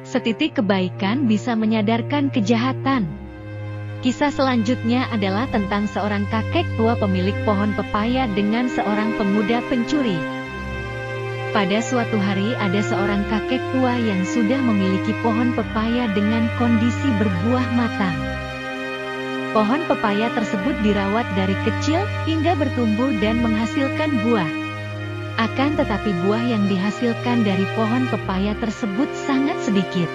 Setitik kebaikan bisa menyadarkan kejahatan. Kisah selanjutnya adalah tentang seorang kakek tua pemilik pohon pepaya dengan seorang pemuda pencuri. Pada suatu hari ada seorang kakek tua yang sudah memiliki pohon pepaya dengan kondisi berbuah matang. Pohon pepaya tersebut dirawat dari kecil hingga bertumbuh dan menghasilkan buah. Akan tetapi buah yang dihasilkan dari pohon pepaya tersebut sangat sedikit.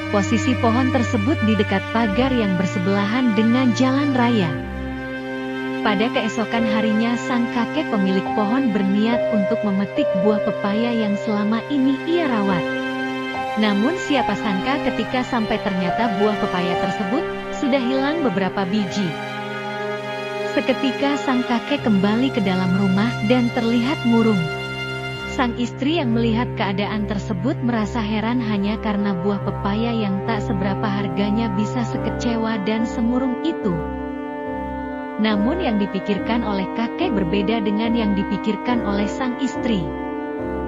Posisi pohon tersebut di dekat pagar yang bersebelahan dengan jalan raya. Pada keesokan harinya sang kakek pemilik pohon berniat untuk memetik buah pepaya yang selama ini ia rawat. Namun siapa sangka ketika sampai ternyata buah pepaya tersebut sudah hilang beberapa biji. Seketika sang kakek kembali ke dalam rumah dan terlihat murung. Sang istri yang melihat keadaan tersebut merasa heran hanya karena buah pepaya yang tak seberapa harganya bisa sekecewa dan semurung itu. Namun yang dipikirkan oleh kakek berbeda dengan yang dipikirkan oleh sang istri.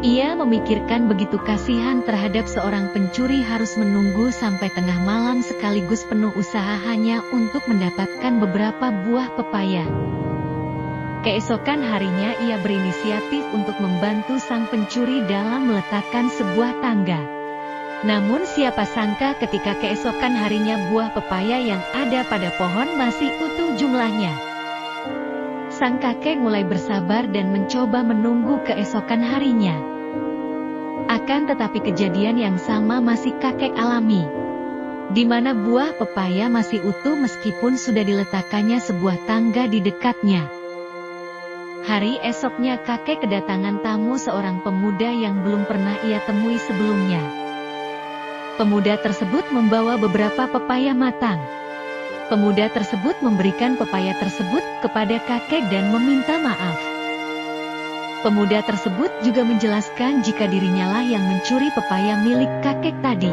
Ia memikirkan begitu kasihan terhadap seorang pencuri harus menunggu sampai tengah malam sekaligus penuh usaha hanya untuk mendapatkan beberapa buah pepaya. Keesokan harinya ia berinisiatif untuk membantu sang pencuri dalam meletakkan sebuah tangga. Namun siapa sangka ketika keesokan harinya buah pepaya yang ada pada pohon masih utuh jumlahnya. Sang kakek mulai bersabar dan mencoba menunggu keesokan harinya. Akan tetapi kejadian yang sama masih kakek alami. Di mana buah pepaya masih utuh meskipun sudah diletakkannya sebuah tangga di dekatnya. Hari esoknya kakek kedatangan tamu seorang pemuda yang belum pernah ia temui sebelumnya. Pemuda tersebut membawa beberapa pepaya matang. Pemuda tersebut memberikan pepaya tersebut kepada kakek dan meminta maaf. Pemuda tersebut juga menjelaskan jika dirinya lah yang mencuri pepaya milik kakek tadi.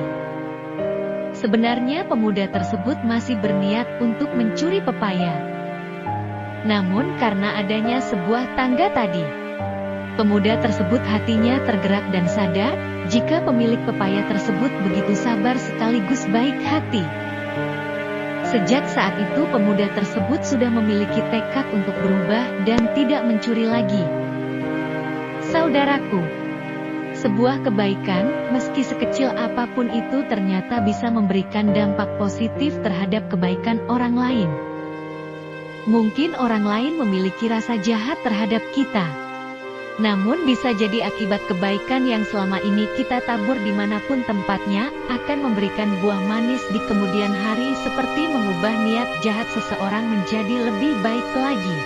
Sebenarnya pemuda tersebut masih berniat untuk mencuri pepaya. Namun karena adanya sebuah tangga tadi, pemuda tersebut hatinya tergerak dan sadar jika pemilik pepaya tersebut begitu sabar sekaligus baik hati. Sejak saat itu pemuda tersebut sudah memiliki tekad untuk berubah dan tidak mencuri lagi. Saudaraku, sebuah kebaikan, meski sekecil apapun itu ternyata bisa memberikan dampak positif terhadap kebaikan orang lain. Mungkin orang lain memiliki rasa jahat terhadap kita. Namun bisa jadi akibat kebaikan yang selama ini kita tabur dimanapun tempatnya, akan memberikan buah manis di kemudian hari seperti mengubah niat jahat seseorang menjadi lebih baik lagi.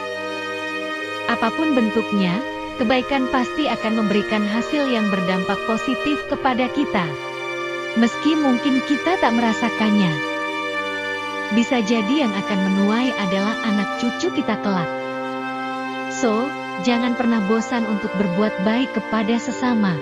Apapun bentuknya, kebaikan pasti akan memberikan hasil yang berdampak positif kepada kita. Meski mungkin kita tak merasakannya. Bisa jadi yang akan menuai adalah anak cucu kita kelak. So, jangan pernah bosan untuk berbuat baik kepada sesama.